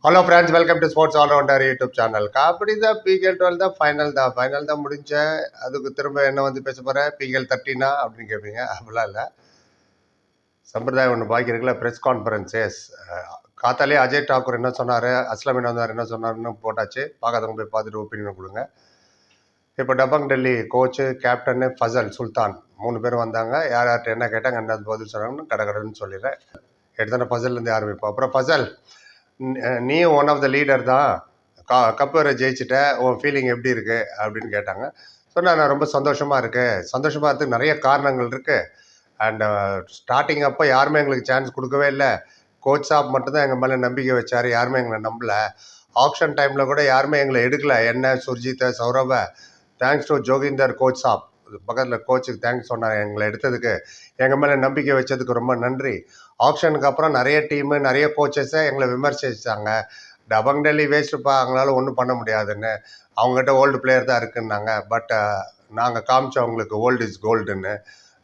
Hello friends, welcome to sports all rounder YouTube channel. Kabaddi தான் பிகேல் 12 தான் final தான் முடிஞ்சேன். அதுக்கு திரும்ப என்ன வந்து பேச போகிறேன், பிகேல் 13 அப்படின்னு கேட்பீங்க. அப்படிலாம் இல்லை, சம்பிரதாயம் ஒன்று பாக்கி இருக்குல்ல, ப்ரெஸ் கான்ஃபரன்ஸஸ். காத்தாலே அஜய் டாக்கூர் என்ன சொன்னார், அஸ்லாம் வந்தார் என்ன சொன்னார்னு போட்டாச்சு. பார்க்காதவங்க போய் பார்த்துட்டு ஒப்பீனியன் கொடுங்க. இப்போ டபங் டெல்லி கோச்சு, கேப்டனு ஃபசல் சுல்தான் 3 பேரும் வந்தாங்க. யார் யார்கிட்ட என்ன கேட்டாங்க, என்ன பதில் சொன்னாங்கன்னு கடன்னு சொல்லிடுறேன். எடுத்தான ஃபசல்லேருந்து ஆரம்பிப்போம். அப்புறம் ஃபசல், நீயும் ஒன் ஆஃப் த லீடர் தான், கப்பு வரை ஜெயிச்சிட்ட, உன் ஃபீலிங் எப்படி இருக்குது அப்படின்னு கேட்டாங்க. சொன்னால் நான் ரொம்ப சந்தோஷமாக இருக்குது. சந்தோஷமாக இருக்கிறதுக்கு நிறைய காரணங்கள் இருக்குது. அண்ட் ஸ்டார்டிங் அப்போ யாருமே எங்களுக்கு சான்ஸ் கொடுக்கவே இல்லை. கோச் சாப் மட்டும்தான் எங்கள் மேலே நம்பிக்கை வச்சார். யாருமே எங்களை நம்பலை. ஆப்ஷன் டைமில் கூட யாருமே எங்களை எடுக்கலை. என்ன சுர்ஜித்தை, சௌரவை. தேங்க்ஸ் டு ஜோகிந்தர் கோச் சாப், பக்கத்தில் கோச்சுக்கு தேங்க்ஸ் சொன்னார். எங்களை எடுத்ததுக்கு, எங்கள் மேலே நம்பிக்கை வச்சதுக்கு ரொம்ப நன்றி. ஆப்ஷனுக்கு அப்புறம் நிறைய டீமு, நிறைய கோச்சஸை எங்களை விமர்சிச்சாங்க. டபங் டெல்லி வேஸ்ட்டுப்பா, அவங்களால ஒன்றும் பண்ண முடியாதுன்னு. அவங்ககிட்ட ஓல்டு பிளேயர் தான் இருக்குன்னாங்க. பட் நாங்கள் காமிச்சோம் அவங்களுக்கு ஓல்டு இஸ் கோல்டுன்னு.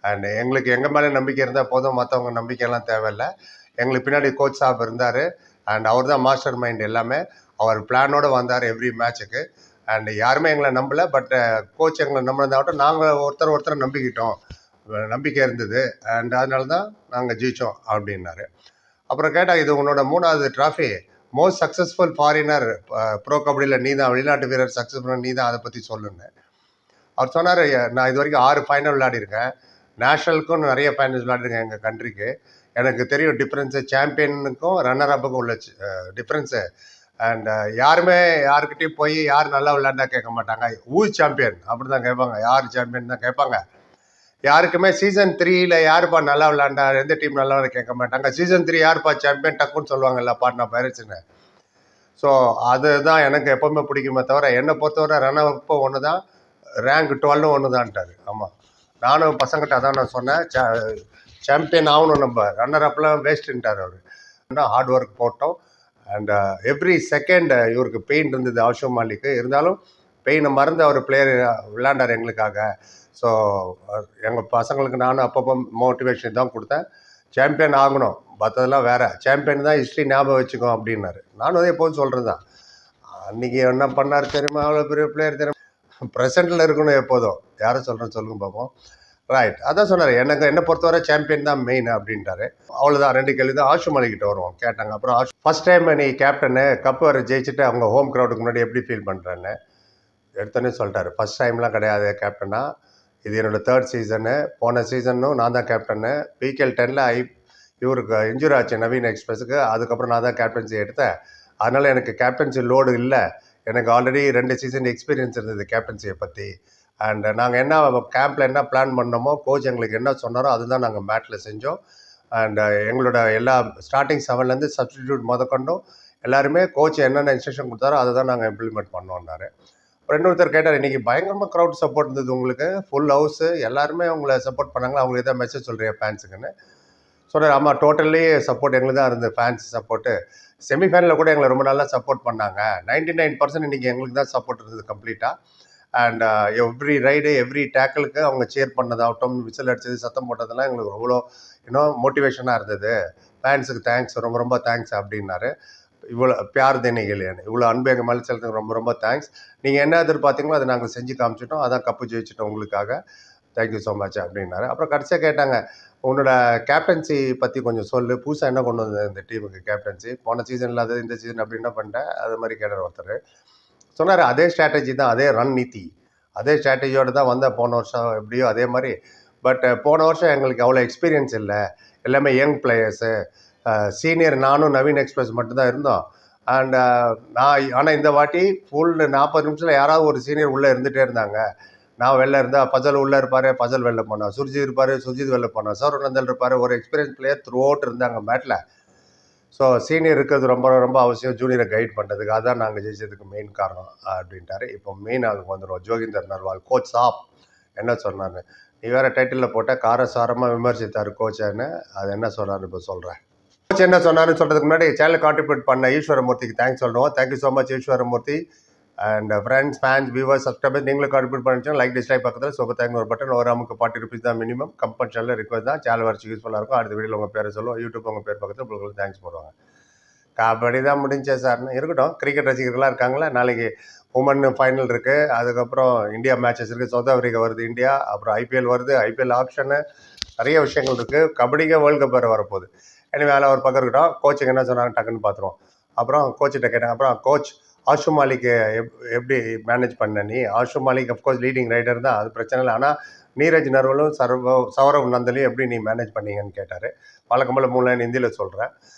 அண்ட் எங்களுக்கு எங்கள் மேலே நம்பிக்கை இருந்தால் போதும், மற்றவங்க நம்பிக்கையெல்லாம் தேவையில்லை. எங்களுக்கு பின்னாடி கோச் சாப் இருந்தார். அண்ட் அவர் தான் மாஸ்டர் மைண்ட் எல்லாமே. அவர் பிளானோடு வந்தார் எவ்ரி மேட்சுக்கு. அண்ட் யாருமே எங்களை நம்பலை. பட் கோச் எங்களை நம்பினதாகட்டும், நாங்கள் ஒருத்தர் நம்பிக்கிட்டோம், நம்பிக்கை இருந்தது. அண்ட் அதனால தான் நாங்கள் ஜெயித்தோம் அப்படின்னாரு. அப்புறம் கேட்டால், இது உன்னோட 3வது trophy, most successful foreigner bro கபடியில் நீ தான், வெளிநாட்டு வீரர் சக்ஸஸ்ஃபுல் நீ தான், அதை பற்றி சொல்லுன்னு அவர் சொன்னார். நான் இது வரைக்கும் 6 ஃபைனல் விளையாடிருக்கேன். நேஷ்னலுக்கும் நிறைய ஃபைனல்ஸ் விளையாடிருக்கேன் எங்கள் கண்ட்ரிக்கு. எனக்கு தெரியும் டிஃப்ரென்ஸு, சாம்பியனுக்கும் ரன்னர் அப்புக்கும் உள்ள டிஃப்ரென்ஸு. அண்ட் யாருமே யாருக்கிட்டையும் போய் யார் நல்லா விளையாண்டா கேட்க மாட்டாங்க. சாம்பியன் அப்படி தான் கேட்பாங்க, யார் சாம்பியன் தான் கேட்பாங்க. யாருக்குமே சீசன் 3ல் யாருப்பா நல்லா விளையாண்டா, எந்த டீம் நல்லா கேட்க மாட்டாங்க. சீசன் 3 யாருப்பா சாம்பியன் டக்குன்னு சொல்லுவாங்கல்ல, பாட்னா பைரட்ஸ்னு. ஸோ அதுதான் எனக்கு எப்போவுமே பிடிக்குமே தவிர, என்னை பொறுத்தவரை ரன்னர் அப்போ ஒன்று தான், ரேங்க் 12 ஒன்று தான்ட்டாரு. ஆமாம், நானும் பசங்கிட்ட அதான் நான் சொன்னேன், சாம்பியன் ஆகணும், நம்ம ரன்னர் அப்பெல்லாம் வேஸ்ட்டுன்ட்டார் அவர். ஹார்ட் ஒர்க் போட்டோம். அண்ட் எவ்ரி செகண்ட் இவருக்கு பெயின் இருந்தது ஆஷு மாலிக்கு. இருந்தாலும் பெயினை மறந்து அவர் பிளேயர் விளையாண்டார் எங்களுக்காக. ஸோ எங்கள் பசங்களுக்கு நானும் அப்பப்போ மோட்டிவேஷன் தான் கொடுத்தேன். சாம்பியன் ஆகணும், மற்றதெல்லாம் வேறு, சாம்பியன் தான் ஹிஸ்ட்ரி ஞாபகம் வச்சுக்கோ அப்படின்னாரு. நானும் அதே எப்போதும் சொல்கிறது தான். அன்றைக்கி என்ன பண்ணார் தெரியுமா, அவ்வளோ பெரிய பிளேயர் தெரியுமா, ப்ரெசண்டில் இருக்கணும் எப்போதும். யாரும் சொல்கிறேன்னு சொல்லுங்க பார்ப்போம். ரைட், அதான் சொன்னார். எனக்கு என்னை பொறுத்தவரை சாம்பியன் தான் மெயின் அப்படின்ட்டாரு. அவ்வளோதான், 2 கேள்வி தான். ஆஷு மாலிக்கிட்ட வருவோம். கேட்டாங்க. அப்புறம் ஃபஸ்ட் டைம் நீ கேப்டனு, கப்பு வர ஜெயிச்சுட்டு அவங்க ஹோம் க்ரௌடுக்கு முன்னாடி எப்படி ஃபீல் பண்ணுறேன்னு எடுத்தோன்னே சொல்லிட்டாரு. ஃபஸ்ட் டைம்லாம் கிடையாது கேப்டனா, இது என்னோடய 3rd சீசனு. போன சீசனும் நான் தான் கேப்டனு. பிகேல் 10ல் இவருக்கு இன்ஜூரி ஆச்சு, நவீன் எக்ஸ்பிரஸுக்கு. அதுக்கப்புறம் நான் தான் கேப்டன்சி எடுத்தேன். அதனால் எனக்கு கேப்டன்சி லோடு இல்லை. எனக்கு ஆல்ரெடி 2 சீசன் எக்ஸ்பீரியன்ஸ் இருந்தது கேப்டன்சியை பற்றி. அண்ட் நாங்கள் என்ன கேம்பில் என்ன பிளான் பண்ணோமோ, கோச் எங்களுக்கு என்ன சொன்னாரோ அதுதான் நாங்கள் மேட்டில் செஞ்சோம். அண்ட் எங்களோட எல்லா ஸ்டார்டிங் 7லேருந்து சப்ஸ்டிடியூட் முதற்கொண்டும் எல்லாருமே கோச் என்னென்ன இன்ஸ்ட்ரக்ஷன் கொடுத்தாரோ அதை தான் நாங்கள் இம்ப்ளிமெண்ட் பண்ணோன்னாரு. இன்னொருத்தர் கேட்டார், இன்றைக்கி பயங்கரமாக க்ரௌட் சப்போர்ட் இருந்தது உங்களுக்கு, ஃபுல் ஹவுஸு, எல்லாருமே உங்களை சப்போர்ட் பண்ணாங்களா, அவங்களுக்கு எதாவது மெசேஜ் சொல்கிறீங்க ஃபேன்ஸுக்குன்னு சொன்னார். ஆமாம், டோட்டலி சப்போர்ட் எங்களுக்கு தான் இருந்தது, ஃபேன்ஸ் சப்போர்ட்டு. செமிஃபைனலில் கூட எங்களை ரொம்ப நல்லா சப்போர்ட் பண்ணாங்க. 99% இன்றைக்கி எங்களுக்கு தான் சப்போர்ட் இருந்தது கம்ப்ளீட்டாக. அண்ட் எவ்ரி ரைடு, எவ்ரி டேக்கிளுக்கு அவங்க சேர் பண்ணதாகட்டும், விசில் அடித்தது, சத்தம் போட்டதெல்லாம் எங்களுக்கு அவ்வளோ இன்னும் மோட்டிவேஷனாக இருந்தது. ஃபேன்ஸுக்கு தேங்க்ஸ், ரொம்ப ரொம்ப தேங்க்ஸ் அப்படின்னாரு. இவ்வளோ பியார் தேனிகள், இவ்வளோ அன்பு எங்கள் மேலே செலுத்துக்கு ரொம்ப ரொம்ப தேங்க்ஸ். நீங்கள் என்ன எதிர்பார்த்தீங்களோ அதை நாங்கள் செஞ்சு காமிச்சிட்டோம், அதான் கப்பு ஜெயிச்சிட்டோம் உங்களுக்காக, தேங்க்யூ ஸோ மச் அப்படின்னாரு. அப்புறம் கடைசியாக கேட்டாங்க, உன்னோட கேப்டன்சி பற்றி கொஞ்சம் சொல்லு, புதுசாக என்ன கொண்டு வந்தது இந்த டீமுக்கு கேப்டன்சி, போன சீசன் இல்லாத இந்த சீசன் அப்படி என்ன பண்ணிட்டேன், அது மாதிரி கேட்டார் ஒருத்தர். சொன்னார், அதே ஸ்ட்ராட்டஜி தான், அதே ரன் நீத்தி, அதே ஸ்ட்ராட்டஜியோடு தான் வந்தேன் போன வருஷம் எப்படியோ அதே மாதிரி. பட் போன வருஷம் எங்களுக்கு அவ்வளோ எக்ஸ்பீரியன்ஸ் இல்லை, எல்லாமே யங் பிளேயர்ஸு, சீனியர் நானும் நவீன் எக்ஸ்பிரஸ் மட்டும்தான் இருந்தோம். அண்ட் ஆனால் இந்த வாட்டி ஃபுல் 40 நிமிஷத்தில் யாராவது ஒரு சீனியர் உள்ளே இருந்துகிட்டே இருந்தாங்க. நான் வெளில இருந்தால் பஜல் உள்ளே இருப்பார், பஜல் வெளில போனான், சுர்ஜித் இருப்பார், சுர்ஜித் வெளில போனான், சௌரநந்தன் இருப்பார், ஒரு எக்ஸ்பீரியன்ஸ் பிளேயர் த்ரூ அவுட் இருந்தாங்க மேட்டில். ஸோ சீனியர் இருக்கிறது ரொம்ப ரொம்ப அவசியம், ஜூனியரை கைட் பண்ணுறதுக்கு. அதுதான் நாங்கள் ஜெயிச்சதுக்கு மெயின் காரணம் அப்படின்ட்டாரு. இப்போ மெயின் ஆளுக்கு வந்துடுவோம். ஜோகிந்தர் நர்வால் கோச் சாப் என்ன சொன்னார், நீ வேறு டைட்டிலில் போட்ட காரசாரமாக விமர்சித்தார் கோச்சான்னு, அது என்ன சொன்னார் இப்போ சொல்கிறேன். கோச் என்ன சொன்னார்னு சொல்கிறதுக்கு முன்னாடி சேனல் கான்ட்ரிபியூட் பண்ண ஈஸ்வரமூர்த்திக்கு தேங்க்ஸ் சொல்லுவோம். Thank you so much Eswaramoorthy. And friends, fans, viewers, subscribers, நீங்களும் கான்ட்ரிபியூட் பண்ணிச்சோம். லைக் டிஸ்லைக் பக்கத்தில் சூப்பர் தேங்க் ஒரு பட்டன், ஒரு அமுக்கு 40 ரூபீஸ் தான் மினிமம். கம்பல்சரியில் ரிக்வஸ்ட் தான். சேனல் வரைக்கும் யூஸ்ஃபுல்லாக இருக்கும். அடுத்த வீடியோவில் உங்கள் பேரை சொல்லுவோம். யூடியூப் உங்கள் பேர் பக்கத்தில் உங்களுக்கு தேங்க்ஸ் போடுவாங்க. கபடி தான் முடிஞ்சேன் சார்னு இருக்கட்டும். கிரிக்கெட் ரசிகர்களாக இருக்காங்களா, நாளைக்கு உமன் ஃபைனல் இருக்குது, அதுக்கப்புறம் இந்தியா மேட்சஸ் இருக்குது, சவுத் ஆஃப்ரிக்கா வருது இந்தியா, அப்புறம் ஐபிஎல் வருது, ஐபிஎல் ஆப்ஷனு, நிறைய விஷயங்கள் இருக்குது. கபடிக்கே வேர்ல்டு கப் வேறு வரப்போகுது. எனவே வேலை ஒரு பக்கம் இருக்கட்டும். கோச்சுக்கு என்ன சொன்னாங்க டக்குன்னு பார்த்துருவோம். அப்புறம் கோச்சிட்ட கேட்டேன். அப்புறம் கோச் ஆஷு மாலிக் எப்படி மேனேஜ் பண்ண நீ? Ashu Malik of course leading raider தான், அது பிரச்சனை இல்லை. ஆனால் நீரஜ் நர்வலும் சௌரவ் நந்தலையும் எப்படி நீ மேனேஜ் பண்ணீங்கன்னு கேட்டார். வழக்கம் போல் 3 லைன் ஹிந்தியில் சொல்கிறேன்.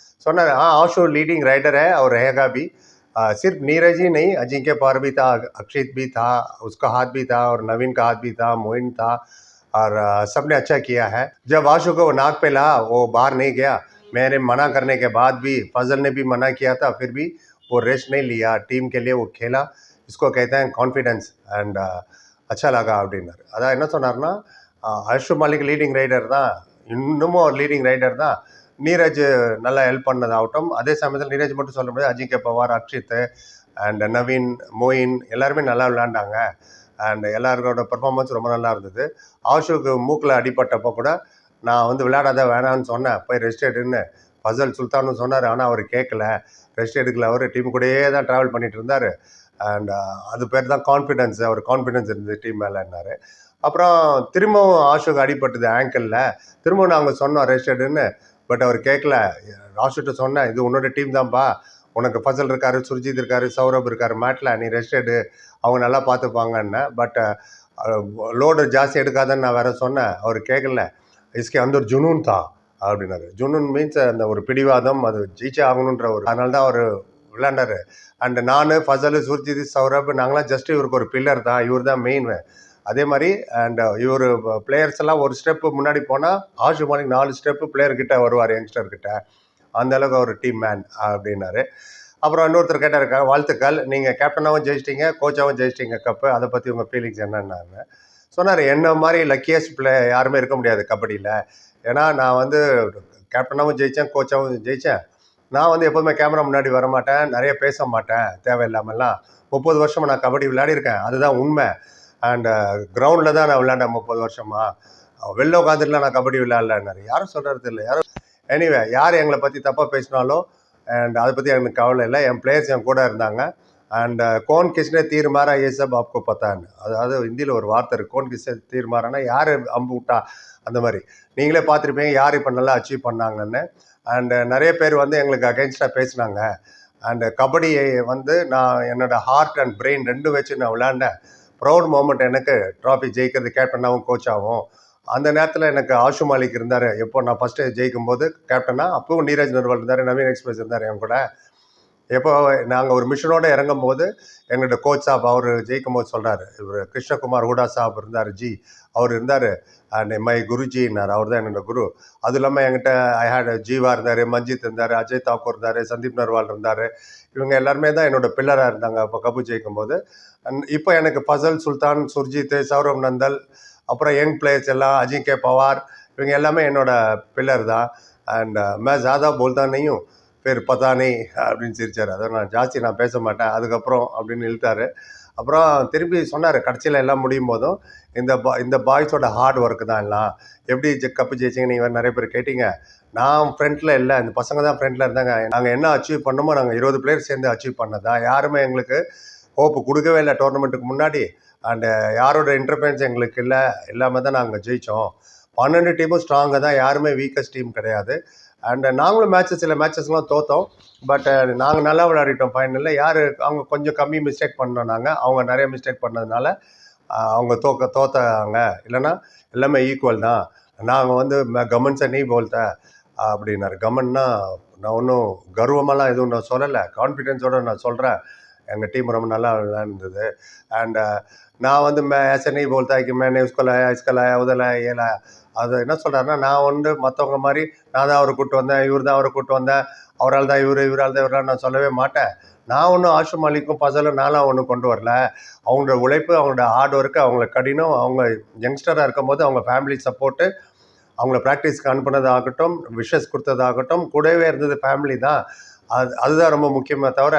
சொன்னார், आशु लीडिंग राइडर है और रहेगा भी। सिर्फ नीरज ही नहीं, अजिंक्य पार भी था, अक्षित भी था, उसका हाथ भी था, और नवीन का हाथ भी था, मोइन था, और सबने अच्छा किया है। जब आशु को नाक पे ला, वो बाहर नहीं गया। मैंने मना करने के बाद भी, फजल ने भी मना किया था, फिर भी वो रेस्ट नहीं लिया, टीम के लिए वो खेला। इसको कहते हैं कॉन्फिडेंस एंड अच्छा लगा அப்படின்னாரு. அதான் என்ன சொன்னார்னா, ஆஷு மாலிக் லீடிங் ரைடர் தான், இன்னமும் ஒரு லீடிங் ரைடர் தான். நீரஜ் நல்லா ஹெல்ப் பண்ணதாகட்டும். அதே சமயத்தில் நீரஜ் மட்டும் சொல்ல முடியாது, அஜிங்கே பவார், அக்ஷித் அண்ட் நவீன், மோயின் எல்லாருமே நல்லா விளையாண்டாங்க. அண்ட் எல்லாருக்கோட பெர்ஃபார்மன்ஸ் ரொம்ப நல்லா இருந்தது. ஆஷுக்கு மூக்கில் அடிப்பட்டப்போ கூட நான் வந்து விளையாடாத வேணான்னு சொன்னேன், போய் ரெஸ்ட் எடுன்னு ஃபசல் சுல்தானும் சொன்னார். ஆனால் அவர் கேட்கல, ரெஸ்ட் எடுக்கல. அவர் டீம் கூடயே தான் ட்ராவல் பண்ணிட்டு இருந்தார். அண்ட் அது பேர் தான் கான்ஃபிடென்ஸ். அவர் கான்ஃபிடென்ஸ் இருந்தது டீம் மேலேன்னாரு. அப்புறம் திரும்பவும் ஆஷுக்கு அடிப்பட்டது ஆங்கிளில். திரும்பவும் நாங்கள் சொன்னோம் ரெஸ்ட் எடுன்னு, பட் அவர் கேட்கல. ஆஷுட்ட சொன்னேன், இது உன்னோட டீம் தான்ப்பா, உனக்கு ஃபசல் இருக்காரு, சுர்ஜித் இருக்காரு, சௌரப் இருக்காரு மேட்டில், நீ ரெஸ்ட் எடு, அவங்க நல்லா பார்த்துப்பாங்கன்னு. பட் லோடு ஜாஸ்தி எடுக்காதன்னு நான் வேற சொன்னேன். அவர் கேட்கல. இஸ்கே அந்த ஒரு ஜுனூன் தான் அப்படின்னாரு. ஜுனூன் மீன்ஸ் அந்த ஒரு பிடிவாதம், அது ஜெயிச்சே ஆகணுன்ற ஒரு, அதனால தான் அவர் விளையாண்டாரு. அண்ட் நான், ஃபசல், சுர்ஜித், சௌரப் நாங்களாம் ஜஸ்ட் இவருக்கு ஒரு பில்லர் தான், இவர் தான் மெயின். அதே மாதிரி அண்ட் இவர் பிளேயர்ஸ் எல்லாம் ஒரு ஸ்டெப்பு முன்னாடி போனால் ஆஷு மாலிக் 4 ஸ்டெப்பு பிளேயர்கிட்ட வருவார், யங்ஸ்டர்கிட்ட. அந்தளவுக்கு அவர் டீம் மேன் அப்படின்னாரு. அப்புறம் இன்னொருத்தர் கேட்டாருக்கா, வாழ்த்துக்கள், நீங்கள் கேப்டனாகவும் ஜெயிச்சிட்டிங்க, கோச்சாகவும் ஜெயிச்சிட்டிங்க கப்பு, அதை பற்றி உங்கள் ஃபீலிங்ஸ் என்னன்னாங்க. சொன்னார், என்ன மாதிரி லக்கியஸ்ட் யாருமே இருக்க முடியாது கபடியில். ஏன்னா நான் வந்து கேப்டனாகவும் ஜெயித்தேன், கோச்சாகவும் ஜெயித்தேன். நான் வந்து எப்போதுமே கேமரா முன்னாடி வரமாட்டேன், நிறைய பேச மாட்டேன் தேவையில்லாமல்லாம். 30 வருஷமாக நான் கபடி விளையாடிருக்கேன், அதுதான் உண்மை. அண்ட் கிரவுண்டில் தான் நான் விளையாண்டேன் 30 வருஷமா. வெளில உட்காந்துட்டுலாம் நான் கபடி விளையாடலன்னாரு. யாரும் சொல்கிறது இல்லை, யாரும். எனிவே, யார் எங்களை பற்றி தப்பாக பேசினாலும் அண்ட் அதை பற்றி எனக்கு கவலை இல்லை. என் பிளேயர்ஸ் என் கூட இருந்தாங்க. அண்ட் கோன் கிஸ்னே தீர் மாறா ஏ சப் ஆப்கோ பத்தான்னு, அதாவது ஹிந்தியில் ஒரு வார்த்தை இருக்குது, கோன் கிஸ்னே தீர் மாறானா யார் அம்பு விட்டா, அந்த மாதிரி. நீங்களே பார்த்துருப்பீங்க யார் இப்போ நல்லா அச்சீவ் பண்ணாங்கன்னு. அண்ட் நிறைய பேர் வந்து எங்களுக்கு அகென்ஸ்டாக பேசினாங்க. அண்டு கபடியை வந்து நான் என்னோடய ஹார்ட் அண்ட் பிரெயின் ரெண்டும் வச்சு நான் விளையாண்டேன். ப்ரௌட் மூமெண்ட் எனக்கு, ட்ராஃபி ஜெயிக்கிறது, கேப்டனாகவும் கோச்சாகவும். அந்த நேரத்தில் எனக்கு ஆஷு மாலிக் இருந்தார். எப்போ நான் ஃபஸ்ட்டு ஜெயிக்கும் போது கேப்டனாக, அப்பவும் நீரஜ் நர்வால் இருந்தார், நவீன் எக்ஸ்பிரஸ் இருந்தார் என் கூட. எப்போ நாங்கள் ஒரு மிஷனோடு இறங்கும் போது எங்களோட கோச் சாப் அவர் ஜெயிக்கும் போது சொல்கிறார், இவர் கிருஷ்ணகுமார் ஹூடா சாப் இருந்தார், ஜி அவர் இருந்தார். அண்ட் மை குருஜின்னார், அவர் தான் என்னோட குரு. அது இல்லாமல் என்கிட்ட ஐ ஹேட் ஜீவா இருந்தார், மஞ்சித் இருந்தார், அஜய் தாக்கூர் இருந்தார், சந்தீப் நர்வால் இருந்தார். இவங்க எல்லாருமே தான் என்னோட பில்லராக இருந்தாங்க அப்போ கப்பு ஜெயிக்கும் போது. இப்போ எனக்கு ஃபசல், சுல்தான், சுர்ஜித், சௌரவ் நந்தல், அப்புறம் யங் பிளேயர்ஸ் எல்லாம், அஜிங்கே பவார், இவங்க எல்லாமே என்னோட பில்லர் தான். அண்ட் மே ஜாதா போல்தா நையும் பேர் பத்தானே அப்படின்னு சிரிச்சார். அதை நான் ஜாஸ்தி நான் பேச மாட்டேன் அதுக்கப்புறம் அப்படின்னு இழுத்தாரு. அப்புறம் திருப்பி சொன்னார், கடைசியில் எல்லாம் முடியும் போதும், இந்த பாய்ஸோட ஹார்ட் ஒர்க்கு தான் எல்லாம். எப்படி கப்பு ஜெயிச்சிங்க நீங்கள் நிறைய பேர் கேட்டீங்க. நான் ஃப்ரண்ட்டில் இல்லை, இந்த பசங்க தான் ஃப்ரண்ட்டில் இருந்தாங்க. நாங்கள் என்ன அச்சீவ் பண்ணோமோ நாங்கள் 20 பிளேயர் சேர்ந்து அச்சீவ் பண்ணதான். யாருமே எங்களுக்கு ஹோப்பு கொடுக்கவே இல்லை டோர்னமெண்ட்டுக்கு முன்னாடி. அண்டு யாரோட இன்டர்ஃபரன்ஸ் எங்களுக்கு இல்லாமல் தான் நாங்கள் ஜெயித்தோம். 12 டீமும் ஸ்ட்ராங்காக தான், யாருமே வீக்கஸ்ட் டீம் கிடையாது. அண்ட் நாங்களும் சில மேட்சஸ்லாம் தோற்றோம். பட் நாங்கள் நல்லா விளையாடிட்டோம் ஃபைனலில். யார் அவங்க கொஞ்சம் கம்மி மிஸ்டேக் பண்ணோம், அவங்க நிறைய மிஸ்டேக் பண்ணதுனால அவங்க தோத்தாங்க. இல்லைன்னா எல்லாமே ஈக்குவல் தான். நாங்கள் வந்து கமன் சார் நீ போல்த அப்படின்னாரு. கமன்னா நான் ஒன்றும் கர்வமெல்லாம் எதுவும் நான் சொல்லலை, கான்ஃபிடென்ஸோடு நான் சொல்கிறேன். எங்கள் டீம் ரொம்ப நல்லா விளையாண்டுது. அண்ட் நான் வந்து ऐसे नहीं बोलता कि मैंने उसको लाया, इसको लाया, उधर लाया, ये लाया. அது என்ன சொல்கிறாருன்னா, நான் வந்து மற்றவங்க மாதிரி நான் தான் அவரை கூப்பிட்டு வந்தேன், இவர் தான் அவரை கூப்பிட்டு வந்தேன், அவரால் தான் இவரால் தான் இவரால் நான் சொல்லவே மாட்டேன். நான் ஒன்றும் ஆஷு மாலிக்கும் ஃபசலும் நான்லாம் ஒன்றும் கொண்டு வரல. அவங்களோட உழைப்பு, அவங்களோட ஹார்ட் ஒர்க்கு, அவங்கள கடினம், அவங்க யங்ஸ்டராக இருக்கும்போது அவங்க ஃபேமிலி சப்போர்ட்டு, அவங்கள ப்ராக்டிஸ்க்கு அனுப்புனதாகட்டும், விஷஸ் கொடுத்ததாகட்டும், கூடவே இருந்தது ஃபேமிலி தான். அதுதான் ரொம்ப முக்கியமே தவிர,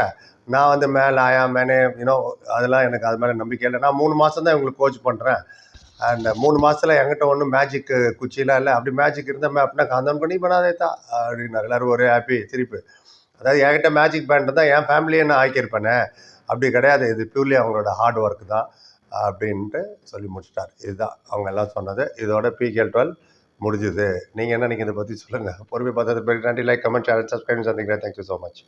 நான் வந்து மேலே ஆயா மேனே அதெல்லாம் எனக்கு அது மேலே நம்பிக்கை இல்லை. நான் 3 மாதம் தான் இவங்களுக்கு கோச் பண்ணுறேன். அண்ட் 3 மாதத்தில் என்கிட்ட ஒன்றும் மேஜிக் குச்சிலாம் இல்லை. அப்படி மேஜிக் இருந்தால் அப்படின்னா காந்தன் பண்ணி பண்ணாதே தான் அப்படின்னாரு. எல்லோரும் ஒரே ஹாப்பி சிரிப்பு. அதாவது என்கிட்ட மேஜிக் பேண்ட் தான் என் ஃபேமிலியை நான் ஆக்கியிருப்பேனே, அப்படி கிடையாது. இது பியூர்லி அவங்களோட ஹார்ட் ஒர்க் தான் அப்படின்ட்டு சொல்லி முடிச்சிட்டார். இதுதான் அவங்க எல்லாம் சொன்னது. இதோட பிகேஎல் 12 முடிஞ்சுது. நீங்கள் என்ன நினைக்கிறத பற்றி சொல்லுங்கள். பொறுமை பார்த்தது நன்றி. லைக், கமெண்ட், ஷேர், சப்ஸ்கிரைப் சந்திக்கிறேன். Thank you so much.